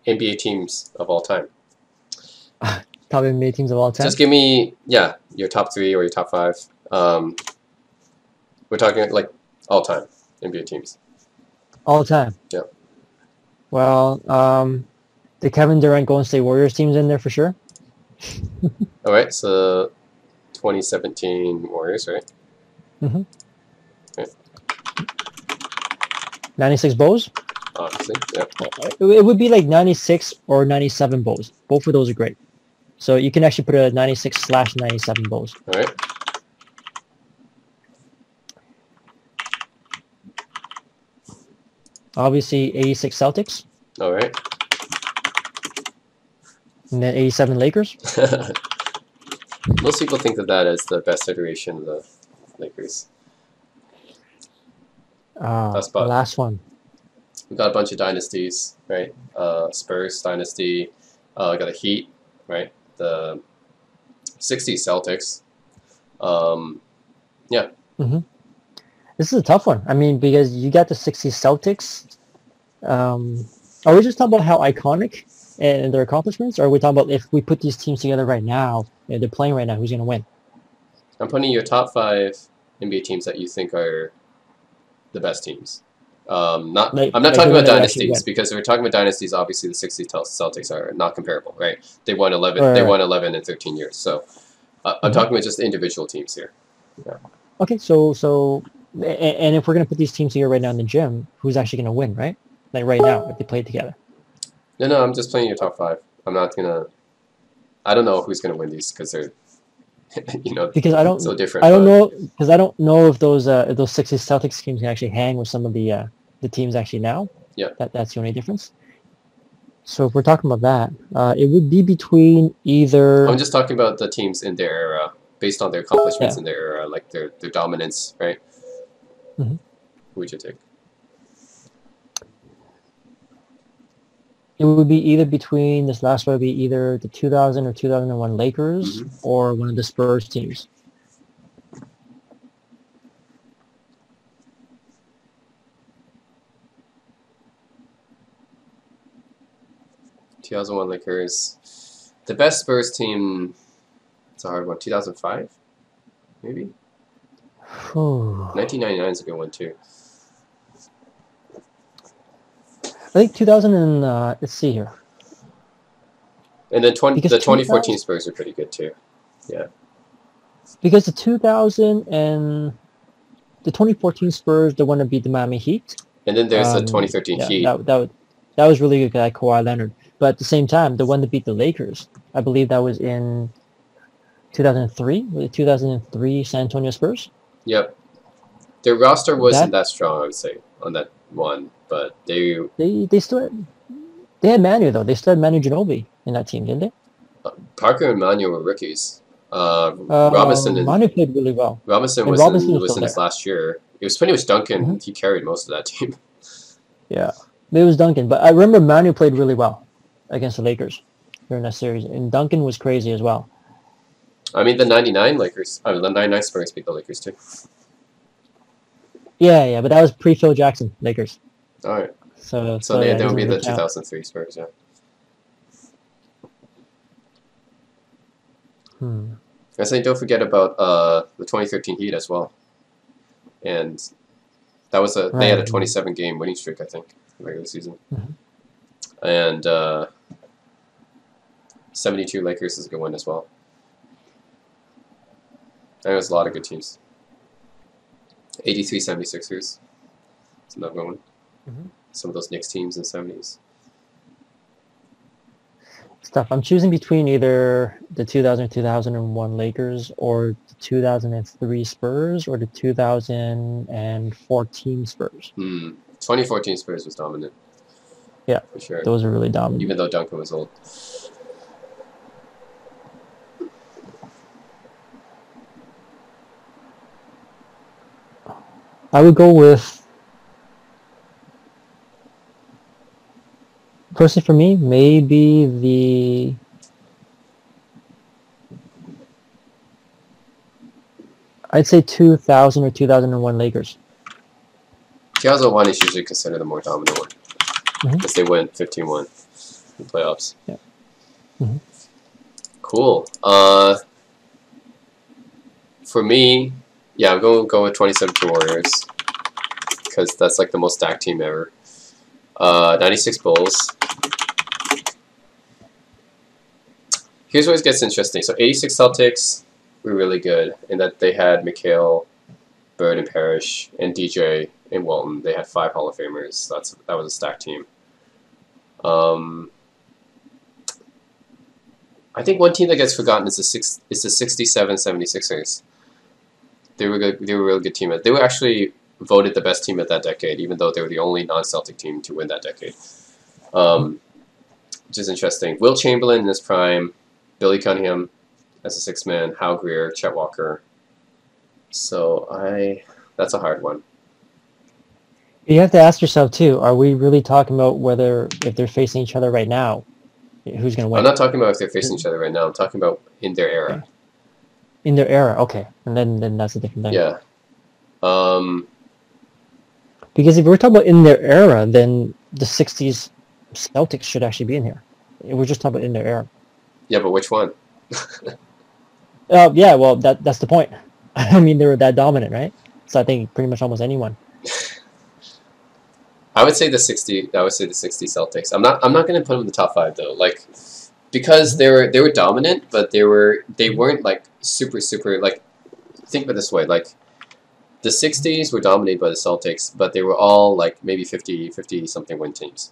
NBA teams of all time. Top NBA teams of all time? Just give me, yeah, your top 3 or your top 5. We're talking like all time NBA teams. All time? Yeah. Well, the Kevin Durant Golden State Warriors team's in there for sure. All right, so 2017 Warriors, right? Mm-hmm. Okay. 96 Bulls? Obviously, yeah. It would be like 96 or 97 Bulls. Both of those are great. So you can actually put a 96/97 Bulls. All right. Obviously, 86 Celtics. All right. And then 87 Lakers. Most people think of that as the best iteration of the Lakers. The last one. We got a bunch of dynasties, right? Spurs dynasty. Got the Heat, right? The 60s Celtics. Yeah. Mm-hmm. This is a tough one. I mean, because you got the 60s Celtics. Are we just talking about how iconic and their accomplishments? Or are we talking about if we put these teams together right now, they're playing right now, who's going to win? I'm putting your top 5 NBA teams that you think are the best teams. I'm not talking about dynasties, because if we're talking about dynasties, obviously the 60s Celtics are not comparable, right? They won 11. Right, they won 11 in 13 years. So I'm talking about just individual teams here. Yeah. Okay, so and if we're gonna put these teams here right now in the gym, who's actually gonna win, right? Like right now, if they play together. No, I'm just playing your top 5. I'm not gonna. I don't know who's gonna win these because they're, because I don't so different. I don't know because I don't know if those 60s Celtics teams can actually hang with some of the teams actually now. Yeah. That's the only difference. So if we're talking about that, it would be between either. I'm just talking about the teams in their era, based on their accomplishments in their era, like their dominance, right? Mm-hmm. Who would you take? It would be either between, this last one would be either the 2000 or 2001 Lakers or one of the Spurs teams. ...2001 Lakers. The best Spurs team, it's a hard one, 2005? Maybe? 1999 is a good one, too. I think 2000 and, let's see here. And then the 2014 Spurs are pretty good, too. Yeah. Because the 2000 and the 2014 Spurs, the one that beat the Miami Heat. And then there's the 2013 Heat. That was really good, guy Kawhi Leonard. But at the same time, the one that beat the Lakers, I believe that was in 2003, was it 2003 San Antonio Spurs? Yep. Their roster wasn't that strong, I would say, on that one, but they still had Manu, though. They still had Manu Ginobili in that team, didn't they? Parker and Manu were rookies. Robinson Manu played really well. Robinson was in his last year. It was pretty much Duncan. Mm-hmm. He carried most of that team. Yeah, it was Duncan, but I remember Manu played really well against the Lakers during that series, and Duncan was crazy as well. I mean, the 99 Lakers, the 99 Spurs beat the Lakers too. Yeah, but that was pre-Phil Jackson Lakers. All right. So they would be the 2003 Spurs, yeah. I say don't forget about the 2013 Heat as well. And that was they had a 27-game winning streak, I think, in the regular season. Mm-hmm. And 72 Lakers is a good one as well. And there's a lot of good teams. 83 76ers. It's another one. Mm-hmm. Some of those Knicks teams in the 70s. Stuff. I'm choosing between either the 2000-2001 Lakers or the 2003 Spurs or the 2014 Spurs. 2014 Spurs was dominant. Yeah, for sure. Those are really dominant. Even though Duncan was old. I would go with, personally for me, maybe I'd say 2000 or 2001 Lakers. 2001 is usually considered the more dominant one because they went 15-1. in the playoffs. Yeah. Mm-hmm. Cool. For me, yeah, I'm going to go with 2017 Warriors because that's like the most stacked team ever. 96 Bulls. Here's where it gets interesting. So 86 Celtics were really good in that they had McHale, Bird, and Parrish, and DJ and Walton. They had 5 Hall of Famers. That was a stacked team. I think one team that gets forgotten is the 67 76ers. They were good. They were a really good team. They were actually voted the best team of that decade, even though they were the only non-Celtic team to win that decade. Which is interesting. Wilt Chamberlain in his prime, Billy Cunningham as a 6-man, Hal Greer, Chet Walker. So that's a hard one. You have to ask yourself too: are we really talking about if they're facing each other right now, who's going to win? I'm not talking about if they're facing each other right now. I'm talking about in their era. Okay. In their era, okay, and then that's a different thing. Yeah. Because if we're talking about in their era, then the '60s Celtics should actually be in here. We're just talking about in their era. Yeah, but which one? Yeah, well, that's the point. I mean, they were that dominant, right? So I think pretty much almost anyone. I would say the 60 Celtics. I'm not going to put them in the top 5 though. Like, because they were dominant, but they weren't like super like. Think of it this way: like, the 60s were dominated by the Celtics, but they were all like maybe 50 something win teams.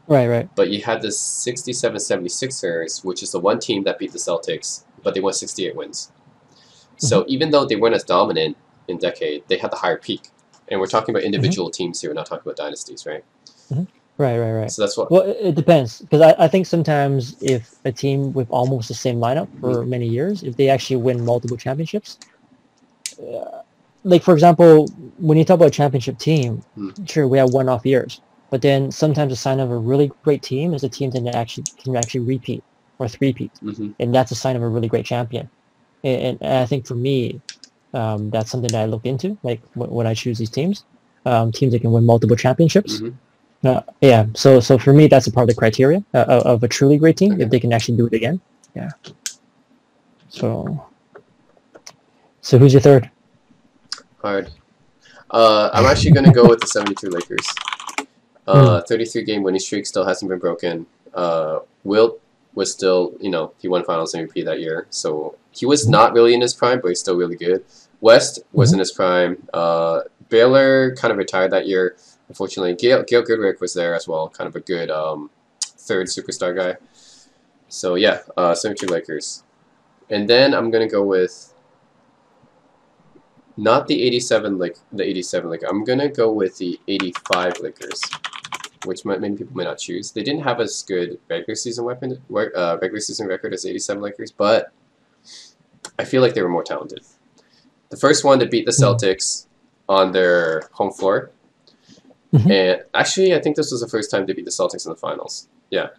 Right. But you had the 67 76ers, which is the one team that beat the Celtics, but they won 68 wins. So even though they weren't as dominant in decade, they had the higher peak. And we're talking about individual teams here, we're not talking about dynasties, right? Right. So that's what. Well, it depends, because I think sometimes if a team with almost the same lineup for many years, if they actually win multiple championships, like for example, when you talk about a championship team, sure, we have one-off years, but then sometimes a sign of a really great team is a team that can actually repeat or three-peat, and that's a sign of a really great champion. And I think for me, that's something that I look into, like when I choose these teams, teams that can win multiple championships. Yeah, so for me, that's a part of the criteria of a truly great team, if they can actually do it again. Yeah. So who's your third? Hard. I'm actually going to go with the 72 Lakers. 33-game winning streak still hasn't been broken. Wilt was still, he won Finals MVP that year, so he was not really in his prime, but he's still really good. West was in his prime. Baylor kind of retired that year. Unfortunately, Gail Goodrick was there as well, kind of a good third superstar guy. So yeah, 72 Lakers. And then I'm going to go with not the 87 Lakers. I'm going to go with the 85 Lakers, which many people may not choose. They didn't have as good regular season record as 87 Lakers, but I feel like they were more talented. The first one to beat the Celtics on their home floor. And actually, I think this was the first time they beat the Celtics in the finals. Yeah.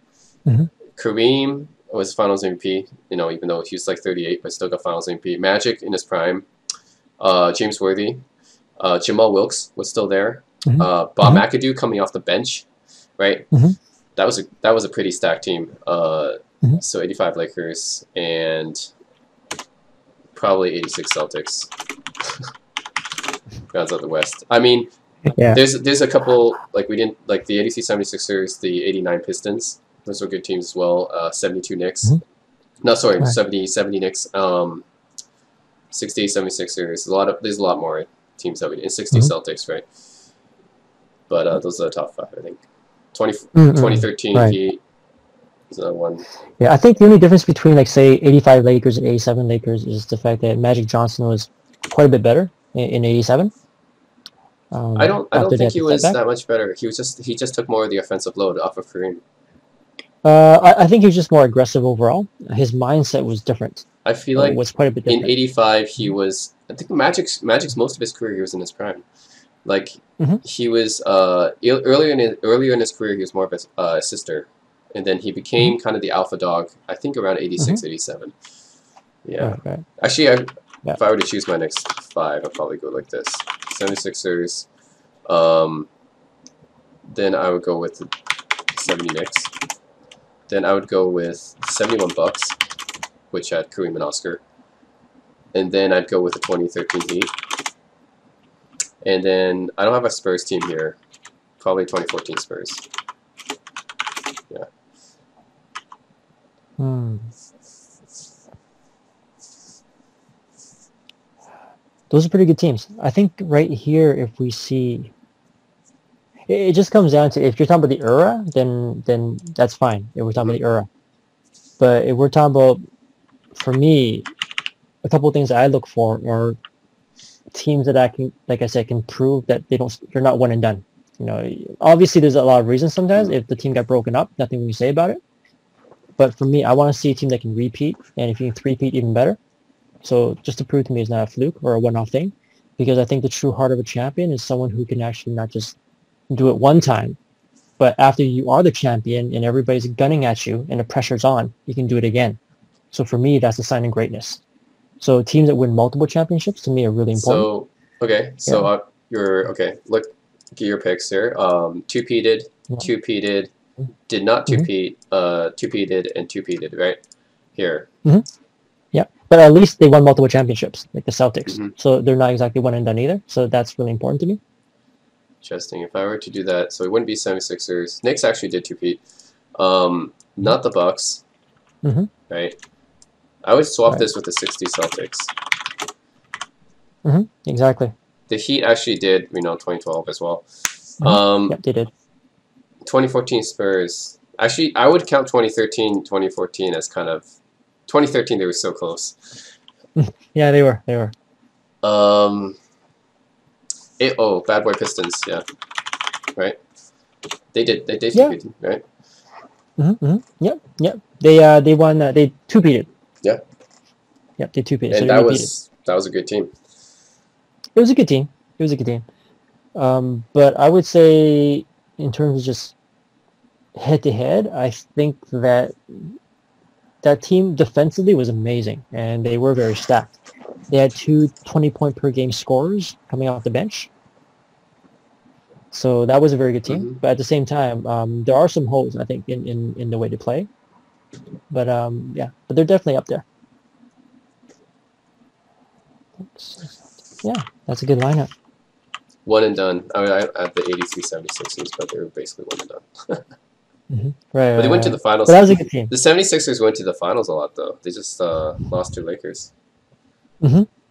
Kareem was Finals MVP, even though he was like 38, but still got Finals MVP. Magic in his prime. James Worthy. Jamal Wilkes was still there. Bob McAdoo coming off the bench, right? That was a pretty stacked team. So 85 Lakers and probably 86 Celtics. Rounds out the West. I mean, there's a couple, like we didn't, like the 83 76ers, the 89 Pistons. Those were good teams as well. 72 Knicks. No, sorry, 70 Knicks. 68 76ers. There's a lot more teams that we did. And 60 Celtics, right? But those are the top 5, I think. 2013 Heat is another one. Yeah, I think the only difference between, like, say, 85 Lakers and 87 Lakers is the fact that Magic Johnson was quite a bit better in 87. I don't think he was that much better. He just took more of the offensive load off of Kareem. I think he was just more aggressive overall. His mindset was different. I feel like was quite a bit different. In 85 he was. I think Magic's most of his career he was in his prime. Like he was earlier in his career he was more of a sister, and then he became kind of the alpha dog. I think around 86, 87. Yeah. Actually, if I were to choose my next 5, I'd probably go like this: 76ers. Then I would go with the 70 Knicks. Then I would go with 71 Bucks, which had Kareem and Oscar. And then I'd go with the 2013 Heat. And then I don't have a Spurs team here. Probably 2014 Spurs. Yeah. Those are pretty good teams. I think right here, if we see, it just comes down to, if you're talking about the era, then that's fine. If we're talking about the era. But if we're talking about, for me, a couple of things that I look for are teams that I can, like I said, can prove that they're not one and done. You know, obviously there's a lot of reasons sometimes. If the team got broken up, nothing we can say about it. But for me, I want to see a team that can repeat, and if you can three-peat, even better. So just to prove to me it's not a fluke or a one-off thing, because I think the true heart of a champion is someone who can actually not just do it one time, but after you are the champion and everybody's gunning at you and the pressure's on, you can do it again. So for me, that's a sign of greatness. So teams that win multiple championships to me are really important. Look, get your picks here. Two-peated, two-peated, did not two-peat, two-peated, and two-peated, right? Here. Yeah, but at least they won multiple championships, like the Celtics. So they're not exactly one and done either. So that's really important to me. Interesting. If I were to do that, so it wouldn't be 76ers. Knicks actually did two-peat. Not the Bucks, right? I would swap this with the 60 Celtics. Exactly. The Heat actually did, 2012 as well. Yep, they did. 2014 Spurs. Actually, I would count 2013, 2014 as kind of... 2013, they were so close. Yeah, they were. Bad Boy Pistons, yeah. Right? They did two-peated, right? Yep. They won, they two-peated. Yeah. Yep, they two-peated. And so that was a good team. It was a good team. But I would say, in terms of just head-to-head, I think that team defensively was amazing, and they were very stacked. They had 2 20-point-per-game scorers coming off the bench. So that was a very good team. But at the same time, there are some holes, I think, in the way they play. But, but they're definitely up there. Yeah, that's a good lineup. One and done. I had the 83 76ers, but they were basically one and done. Right, but they went to the finals. But that was a good team. The 76ers went to the finals a lot, though. They just lost to Lakers.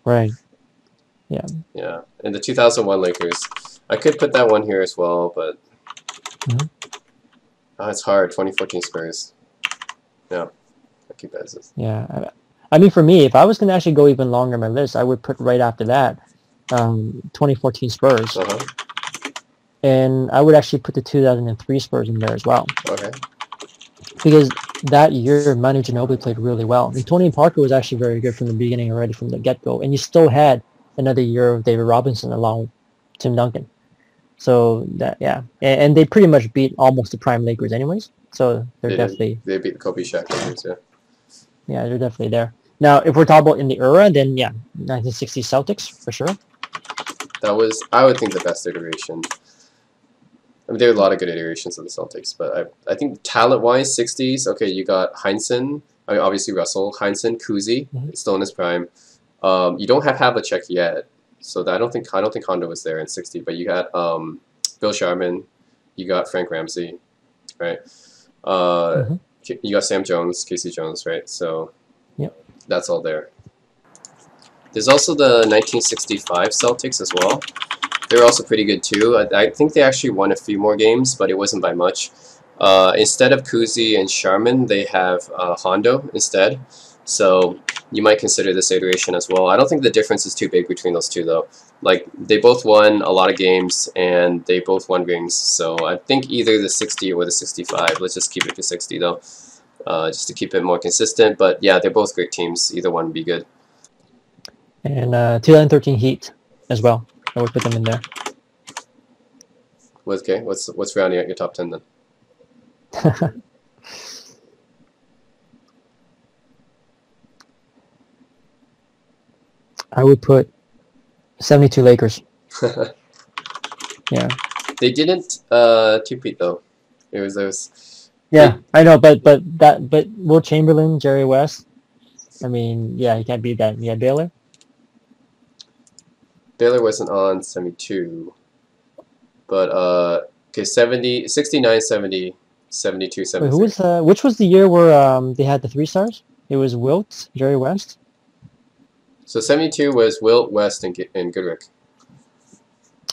Right. Yeah. Yeah. And the 2001 Lakers. I could put that one here as well, but it's hard. 2014 Spurs. Yeah. I'll keep it as is. Yeah. I mean, for me, if I was going to actually go even longer on my list, I would put right after that 2014 Spurs. And I would actually put the 2003 Spurs in there as well. Okay. Because that year, Manu Ginobili played really well. And Tony Parker was actually very good from the beginning already, from the get-go. And you still had another year of David Robinson along with Tim Duncan. So, And they pretty much beat almost the prime Lakers anyways. So they definitely... They beat the Kobe Shaq Lakers, yeah. Yeah, they're definitely there. Now, if we're talking about in the era, then 1960 Celtics, for sure. That was, I would think, the best iteration. I mean, there were a lot of good iterations of the Celtics, but I think talent-wise, 60s, okay, you got Heinsohn, I mean, obviously Russell, Heinsohn, Kuzi, still in his prime. You don't have Havlicek yet, so I don't think Hondo was there in 60, but you got Bill Sharman, you got Frank Ramsey, right? You got Sam Jones, Casey Jones, right? So that's all there. There's also the 1965 Celtics as well. They're also pretty good too. I think they actually won a few more games, but it wasn't by much. Instead of Kuzi and Sharman, they have Hondo instead. So you might consider this iteration as well. I don't think the difference is too big between those two, though. Like, they both won a lot of games, and they both won rings. So I think either the 60 or the 65. Let's just keep it to 60, though, just to keep it more consistent. But yeah, they're both great teams. Either one would be good. And 2013 Heat as well. I would put them in there. Okay, what's rounding out your top 10 then? I would put 72 Lakers. Yeah. They didn't two-peat though. It was those. Yeah, I know, but Will Chamberlain, Jerry West. I mean, yeah, he can't beat that. Yeah, Baylor. Baylor wasn't on 72, but okay, 70, 69, 70, 72, Wait, who 73. was which was the year where they had the 3 stars? It was Wilt, Jerry West. So 72 was Wilt, West, and Goodrick.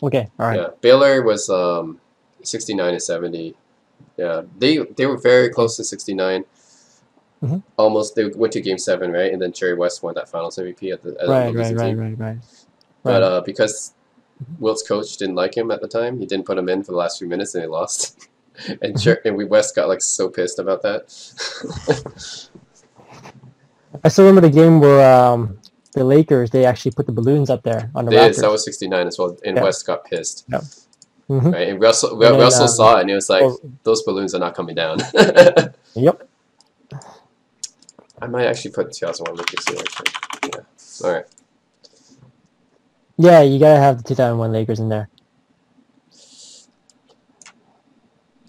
Okay, all right. Yeah, Baylor was 69 and 70. Yeah, they were very close to 69. Mm-hmm. Almost, they went to Game 7, right? And then Jerry West won that Finals MVP at the losing team. Right. But because Wilt's coach didn't like him at the time, he didn't put him in for the last few minutes, and they lost. And West got like so pissed about that. I still remember the game where the Lakers, they actually put the balloons up there on the Raptors. That was 69 as well, and West got pissed. Yeah. Mm-hmm. Right, and Russell saw it, and he was like, "Those balloons are not coming down." Yep. I might actually put 2001 Lakers here. Actually. Yeah. All right. Yeah, you gotta have the 2001 Lakers in there.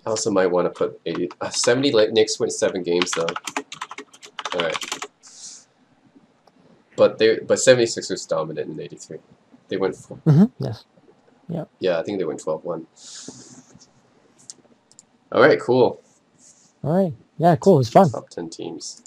I also might want to put 70 Knicks win 7 games though. All right. But 76ers dominant in 83. They went 4. Yes. Yeah. Yeah, I think they went 12-1. All right, cool. All right. Yeah, cool. It was fun. Top 10 teams.